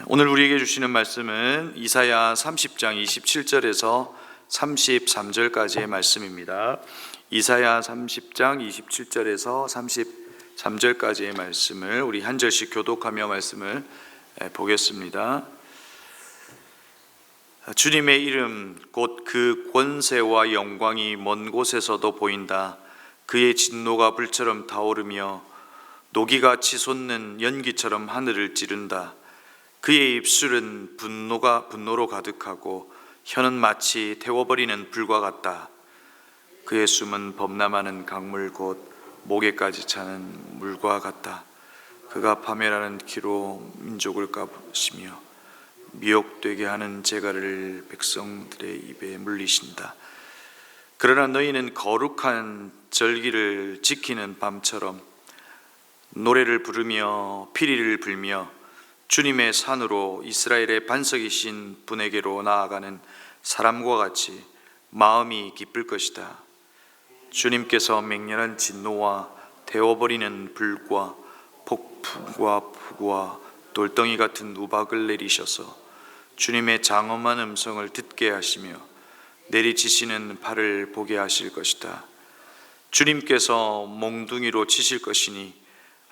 오늘 우리에게 주시는 말씀은 이사야 30장 27절에서 33절까지의 말씀입니다. 이사야 30장 27절에서 33절까지의 말씀을 우리 한 절씩 교독하며 말씀을 보겠습니다. 주님의 이름 곧 그 권세와 영광이 먼 곳에서도 보인다. 그의 진노가 불처럼 타오르며 노기가 치솟는 연기처럼 하늘을 찌른다. 그의 입술은 분노로 가득하고 혀는 마치 태워버리는 불과 같다. 그의 숨은 범람하는 강물 곧 목에까지 차는 물과 같다. 그가 파멸하는 키로 민족을 까부시며 미혹되게 하는 재갈을 백성들의 입에 물리신다. 그러나 너희는 거룩한 절기를 지키는 밤처럼 노래를 부르며 피리를 불며 주님의 산으로 이스라엘의 반석이신 분에게로 나아가는 사람과 같이 마음이 기쁠 것이다. 주님께서 맹렬한 진노와 태워버리는 불과 폭풍과 폭우와 돌덩이 같은 우박을 내리셔서 주님의 장엄한 음성을 듣게 하시며 내리치시는 발을 보게 하실 것이다. 주님께서 몽둥이로 치실 것이니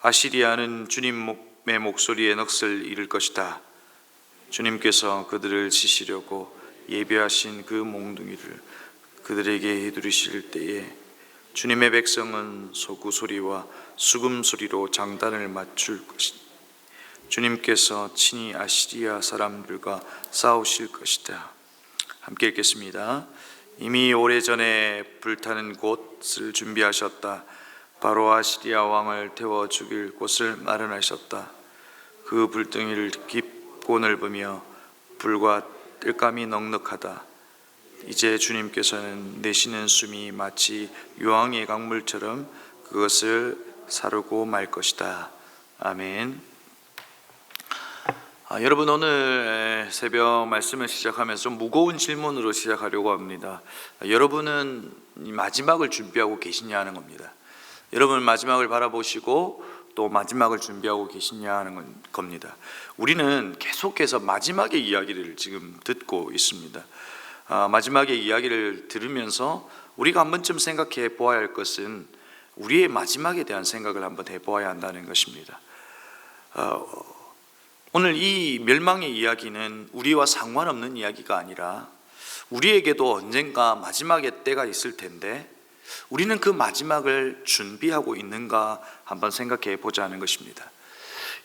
아시리아는 주님의 목소리에 넋을 잃을 것이다. 주님께서 그들을 치시려고 예비하신 그 몽둥이를 그들에게 휘두르실 때에 주님의 백성은 소구 소리와 수금 소리로 장단을 맞출 것이다. 주님께서 친히 아시리아 사람들과 싸우실 것이다. 함께 읽겠습니다. 이미 오래전에 불타는 곳을 준비하셨다. 바로 아시리아 왕을 태워 죽일 곳을 마련하셨다. 그 불덩이를 깊고 넓으며 불과 뜰감이 넉넉하다. 이제 주님께서는 내쉬는 숨이 마치 유황의 강물처럼 그것을 사르고 말 것이다. 아멘. 여러분, 오늘 새벽 말씀을 시작하면서 좀 무거운 질문으로 시작하려고 합니다. 여러분은 마지막을 준비하고 계시냐 하는 겁니다. 여러분 마지막을 바라보시고 또 마지막을 준비하고 계시냐 하는 겁니다. 우리는 계속해서 마지막의 이야기를 지금 듣고 있습니다. 마지막의 이야기를 들으면서 우리가 한 번쯤 생각해 보아야 할 것은 우리의 마지막에 대한 생각을 한번 해보아야 한다는 것입니다. 오늘 이 멸망의 이야기는 우리와 상관없는 이야기가 아니라 우리에게도 언젠가 마지막의 때가 있을 텐데 우리는 그 마지막을 준비하고 있는가 한번 생각해 보자는 것입니다.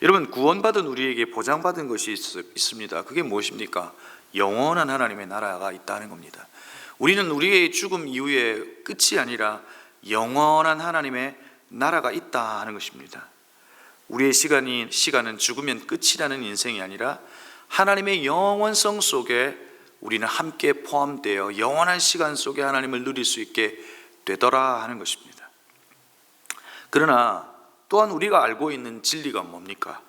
여러분, 구원받은 우리에게 보장받은 것이 있습니다. 그게 무엇입니까? 영원한 하나님의 나라가 있다는 겁니다. 우리는 우리의 죽음 이후에 끝이 아니라 영원한 하나님의 나라가 있다 하는 것입니다. 우리의 시간은 죽으면 끝이라는 인생이 아니라 하나님의 영원성 속에 우리는 함께 포함되어 영원한 시간 속에 하나님을 누릴 수 있게 되더라 하는 것입니다. 그러나 또한 우리가 알고 있는 진리가 뭡니까?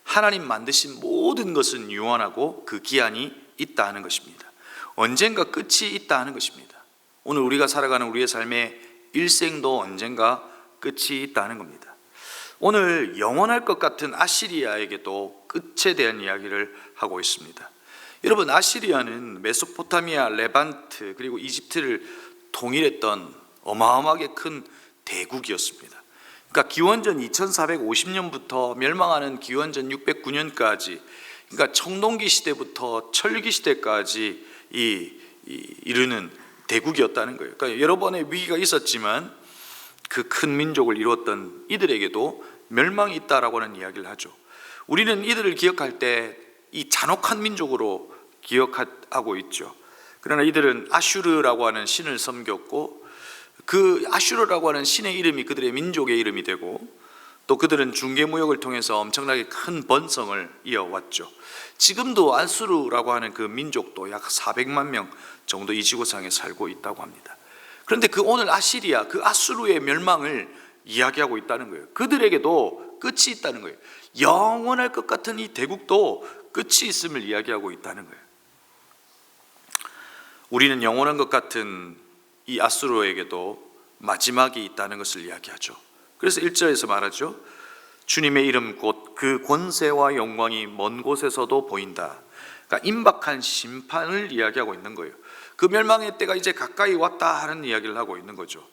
하나님 만드신 모든 것은 유한하고 그 기한이 있다 하는 것입니다. 언젠가 끝이 있다 하는 것입니다. 오늘 우리가 살아가는 우리의 삶의 일생도 언젠가 끝이 있다 하는 겁니다. 오늘 영원할 것 같은 아시리아에게도 끝에 대한 이야기를 하고 있습니다. 여러분, 아시리아는 메소포타미아, 레반트 그리고 이집트를 통일했던 어마어마하게 큰 대국이었습니다. 그러니까 기원전 2450년부터 멸망하는 기원전 609년까지, 그러니까 청동기 시대부터 철기 시대까지 이르는 대국이었다는 거예요. 그러니까 여러 번의 위기가 있었지만 그 큰 민족을 이루었던 이들에게도 멸망이 있다라고 하는 이야기를 하죠. 우리는 이들을 기억할 때 이 잔혹한 민족으로 기억하고 있죠. 그러나 이들은 아슈르라고 하는 신을 섬겼고 그 아슈르라고 하는 신의 이름이 그들의 민족의 이름이 되고 또 그들은 중개무역을 통해서 엄청나게 큰 번성을 이어왔죠. 지금도 아수르라고 하는 그 민족도 약 400만 명 정도 이 지구상에 살고 있다고 합니다. 그런데 그 오늘 아시리아, 그 아수르의 멸망을 이야기하고 있다는 거예요. 그들에게도 끝이 있다는 거예요. 영원할 것 같은 이 대국도 끝이 있음을 이야기하고 있다는 거예요. 우리는 영원한 것 같은 이 아수르에게도 마지막이 있다는 것을 이야기하죠. 그래서 1절에서 말하죠. 주님의 이름 곧 그 권세와 영광이 먼 곳에서도 보인다. 그러니까 임박한 심판을 이야기하고 있는 거예요. 그 멸망의 때가 이제 가까이 왔다 하는 이야기를 하고 있는 거죠.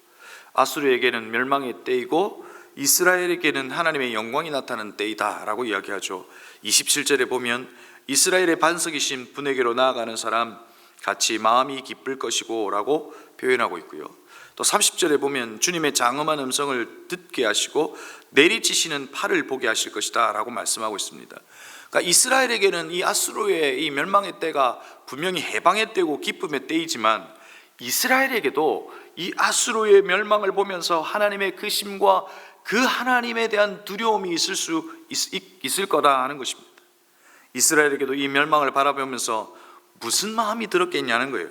아수르에게는 멸망의 때이고 이스라엘에게는 하나님의 영광이 나타나는 때이다 라고 이야기하죠. 27절에 보면 이스라엘의 반석이신 분에게로 나아가는 사람 같이 마음이 기쁠 것이고 라고 표현하고 있고요. 또 30절에 보면 주님의 장엄한 음성을 듣게 하시고 내리치시는 팔을 보게 하실 것이다 라고 말씀하고 있습니다. 그러니까 이스라엘에게는 이 아수르의 이 멸망의 때가 분명히 해방의 때고 기쁨의 때이지만 이스라엘에게도 이 아수르의 멸망을 보면서 하나님의 그 심과 그 하나님에 대한 두려움이 있을 거다 하는 것입니다. 이스라엘에게도 이 멸망을 바라보면서 무슨 마음이 들었겠냐는 거예요.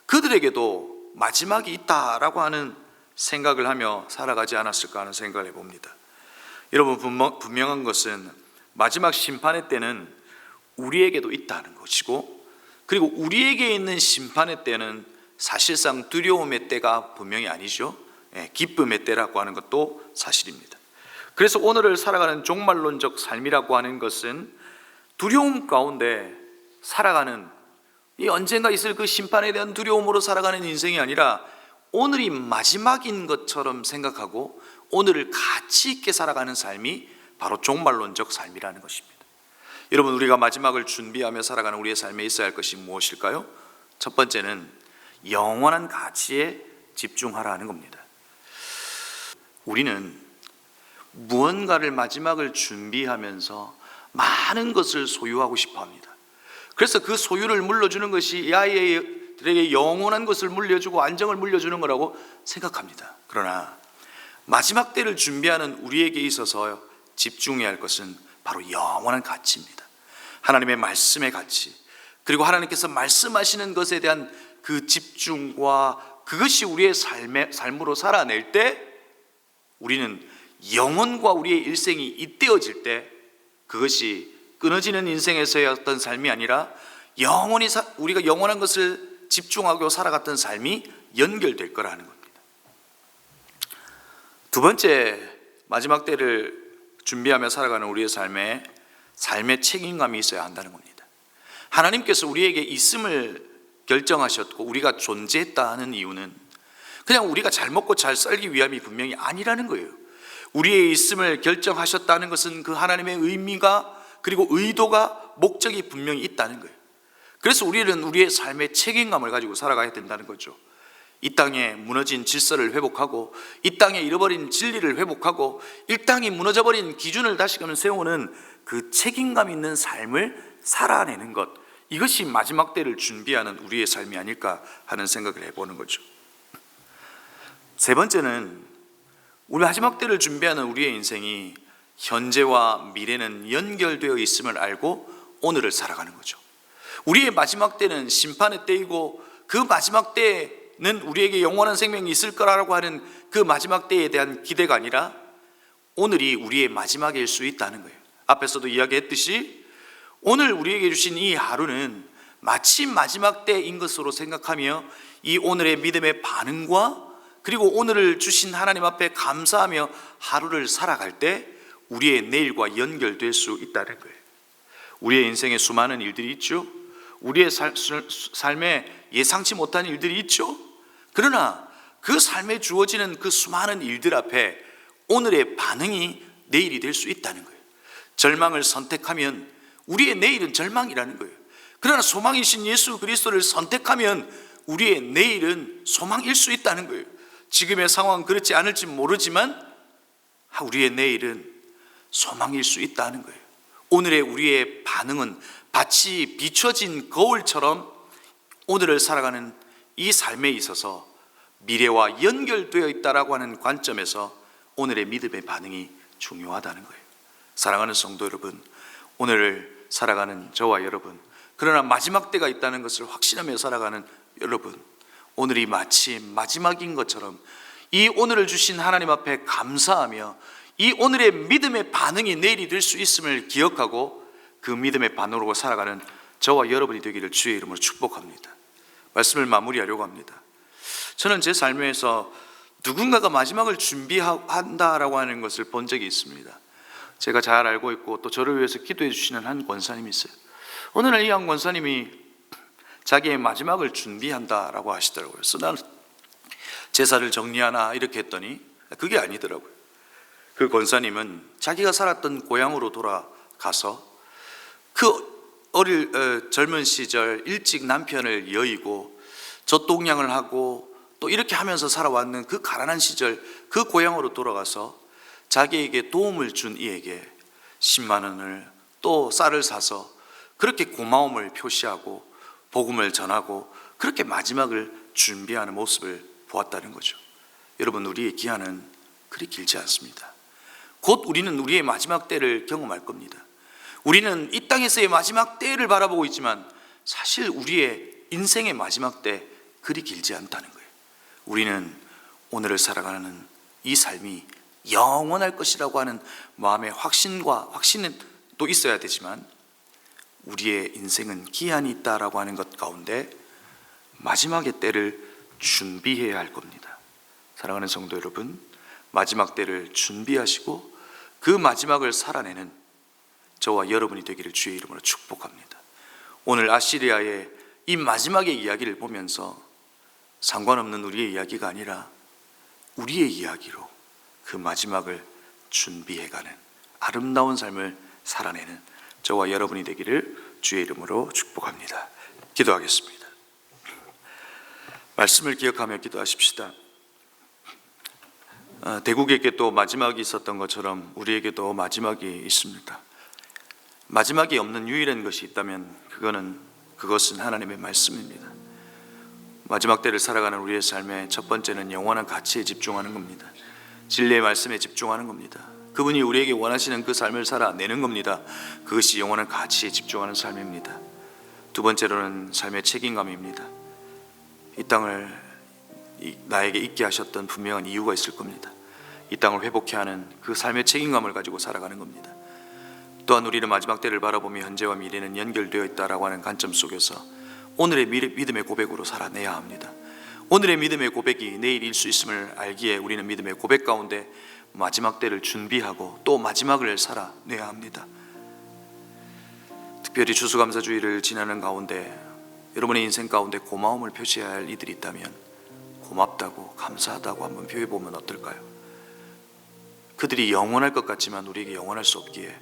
그들에게도 마지막이 있다라고 하는 생각을 하며 살아가지 않았을까 하는 생각을 해봅니다. 여러분, 분명한 것은 마지막 심판의 때는 우리에게도 있다는 것이고, 그리고 우리에게 있는 심판의 때는 사실상 두려움의 때가 분명히 아니죠. 기쁨의 때라고 하는 것도 사실입니다. 그래서 오늘을 살아가는 종말론적 삶이라고 하는 것은 두려움 가운데 살아가는, 이 언젠가 있을 그 심판에 대한 두려움으로 살아가는 인생이 아니라 오늘이 마지막인 것처럼 생각하고 오늘을 가치 있게 살아가는 삶이 바로 종말론적 삶이라는 것입니다. 여러분, 우리가 마지막을 준비하며 살아가는 우리의 삶에 있어야 할 것이 무엇일까요? 첫 번째는 영원한 가치에 집중하라는 겁니다. 우리는 무언가를 마지막을 준비하면서 많은 것을 소유하고 싶어 합니다. 그래서 그 소유를 물려주는 것이 이 아이들에게 영원한 것을 물려주고 안정을 물려주는 거라고 생각합니다. 그러나 마지막 때를 준비하는 우리에게 있어서 집중해야 할 것은 바로 영원한 가치입니다. 하나님의 말씀의 가치, 그리고 하나님께서 말씀하시는 것에 대한 그 집중과 그것이 우리의 삶으로 살아낼 때 우리는 영혼과 우리의 일생이 잇대어질 때 그것이 끊어지는 인생에서의 어떤 삶이 아니라 영원히 우리가 영원한 것을 집중하고 살아갔던 삶이 연결될 거라는 겁니다. 두 번째, 마지막 때를 준비하며 살아가는 우리의 삶의 책임감이 있어야 한다는 겁니다. 하나님께서 우리에게 있음을 결정하셨고 우리가 존재했다 하는 이유는 그냥 우리가 잘 먹고 잘 살기 위함이 분명히 아니라는 거예요. 우리의 있음을 결정하셨다는 것은 그 하나님의 의미가, 그리고 의도가, 목적이 분명히 있다는 거예요. 그래서 우리는 우리의 삶의 책임감을 가지고 살아가야 된다는 거죠. 이 땅에 무너진 질서를 회복하고, 이 땅에 잃어버린 진리를 회복하고, 이 땅이 무너져버린 기준을 다시금 세우는 그 책임감 있는 삶을 살아내는 것, 이것이 마지막 때를 준비하는 우리의 삶이 아닐까 하는 생각을 해보는 거죠. 세 번째는 우리 마지막 때를 준비하는 우리의 인생이 현재와 미래는 연결되어 있음을 알고 오늘을 살아가는 거죠. 우리의 마지막 때는 심판의 때이고 그 마지막 때는 우리에게 영원한 생명이 있을 거라고 하는 그 마지막 때에 대한 기대가 아니라 오늘이 우리의 마지막일 수 있다는 거예요. 앞에서도 이야기했듯이 오늘 우리에게 주신 이 하루는 마치 마지막 때인 것으로 생각하며 이 오늘의 믿음의 반응과 그리고 오늘을 주신 하나님 앞에 감사하며 하루를 살아갈 때 우리의 내일과 연결될 수 있다는 거예요. 우리의 인생에 수많은 일들이 있죠. 우리의 삶에 예상치 못한 일들이 있죠. 그러나 그 삶에 주어지는 그 수많은 일들 앞에 오늘의 반응이 내일이 될 수 있다는 거예요. 절망을 선택하면 우리의 내일은 절망이라는 거예요. 그러나 소망이신 예수 그리스도를 선택하면 우리의 내일은 소망일 수 있다는 거예요. 지금의 상황은 그렇지 않을지 모르지만 우리의 내일은 소망일 수 있다는 거예요. 오늘의 우리의 반응은 마치 비춰진 거울처럼 오늘을 살아가는 이 삶에 있어서 미래와 연결되어 있다라고 하는 관점에서 오늘의 믿음의 반응이 중요하다는 거예요. 사랑하는 성도 여러분, 오늘을 살아가는 저와 여러분, 그러나 마지막 때가 있다는 것을 확신하며 살아가는 여러분, 오늘이 마치 마지막인 것처럼 이 오늘을 주신 하나님 앞에 감사하며 이 오늘의 믿음의 반응이 내일이 될 수 있음을 기억하고 그 믿음의 반응으로 살아가는 저와 여러분이 되기를 주의 이름으로 축복합니다. 말씀을 마무리하려고 합니다. 저는 제 삶에서 누군가가 마지막을 준비한다라고 하는 것을 본 적이 있습니다. 제가 잘 알고 있고 또 저를 위해서 기도해 주시는 한 권사님이 있어요. 어느 날 이 한 권사님이 자기의 마지막을 준비한다라고 하시더라고요. 그래서 나는 제사를 정리하나 이렇게 했더니 그게 아니더라고요. 그 권사님은 자기가 살았던 고향으로 돌아가서 그 젊은 시절 일찍 남편을 여의고 젖동량을 하고 또 이렇게 하면서 살아왔는 그 가난한 시절 그 고향으로 돌아가서 자기에게 도움을 준 이에게 10만 원을 또 쌀을 사서 그렇게 고마움을 표시하고 복음을 전하고 그렇게 마지막을 준비하는 모습을 보았다는 거죠. 여러분, 우리의 기한은 그리 길지 않습니다. 곧 우리는 우리의 마지막 때를 경험할 겁니다. 우리는 이 땅에서의 마지막 때를 바라보고 있지만 사실 우리의 인생의 마지막 때 그리 길지 않다는 거예요. 우리는 오늘을 살아가는 이 삶이 영원할 것이라고 하는 마음의 확신은 또 있어야 되지만 우리의 인생은 기한이 있다라고 하는 것 가운데 마지막의 때를 준비해야 할 겁니다. 사랑하는 성도 여러분, 마지막 때를 준비하시고 그 마지막을 살아내는 저와 여러분이 되기를 주의 이름으로 축복합니다. 오늘 아시리아의 이 마지막의 이야기를 보면서 상관없는 우리의 이야기가 아니라 우리의 이야기로 그 마지막을 준비해가는 아름다운 삶을 살아내는 저와 여러분이 되기를 주의 이름으로 축복합니다. 기도하겠습니다. 말씀을 기억하며 기도하십시다. 대국에게도 마지막이 있었던 것처럼 우리에게도 마지막이 있습니다. 마지막이 없는 유일한 것이 있다면 그것은 하나님의 말씀입니다. 마지막 때를 살아가는 우리의 삶의 첫 번째는 영원한 가치에 집중하는 겁니다. 진리의 말씀에 집중하는 겁니다. 그분이 우리에게 원하시는 그 삶을 살아내는 겁니다. 그것이 영원한 가치에 집중하는 삶입니다. 두 번째로는 삶의 책임감입니다. 이 땅을 나에게 있게 하셨던 분명한 이유가 있을 겁니다. 이 땅을 회복해야 하는 그 삶의 책임감을 가지고 살아가는 겁니다. 또한 우리는 마지막 때를 바라보며 현재와 미래는 연결되어 있다라고 하는 관점 속에서 오늘의 믿음의 고백으로 살아내야 합니다. 오늘의 믿음의 고백이 내일일 수 있음을 알기에 우리는 믿음의 고백 가운데 마지막 때를 준비하고 또 마지막을 살아내야 합니다. 특별히 추수감사주의를 지나는 가운데 여러분의 인생 가운데 고마움을 표시해야 할 이들이 있다면 고맙다고 감사하다고 한번 표해보면 어떨까요? 그들이 영원할 것 같지만 우리에게 영원할 수 없기에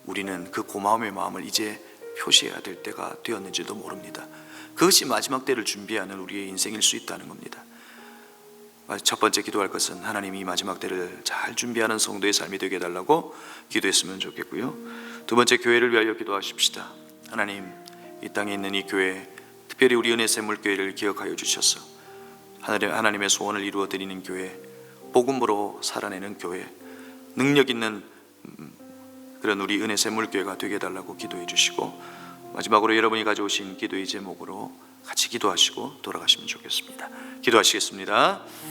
우리는 그 고마움의 마음을 이제 표시해야 될 때가 되었는지도 모릅니다. 그것이 마지막 때를 준비하는 우리의 인생일 수 있다는 겁니다. 첫 번째 기도할 것은 하나님이 이 마지막 때를 잘 준비하는 성도의 삶이 되게 해달라고 기도했으면 좋겠고요. 두 번째, 교회를 위하여 기도하십시다. 하나님, 이 땅에 있는 이 교회, 특별히 우리 은혜샘물교회를 기억하여 주셔서 하나님의 소원을 이루어 드리는 교회, 복음으로 살아내는 교회, 능력 있는 그런 우리 은혜샘물교회가 되게 해달라고 기도해 주시고, 마지막으로 여러분이 가져오신 기도의 제목으로 같이 기도하시고 돌아가시면 좋겠습니다. 기도하시겠습니다.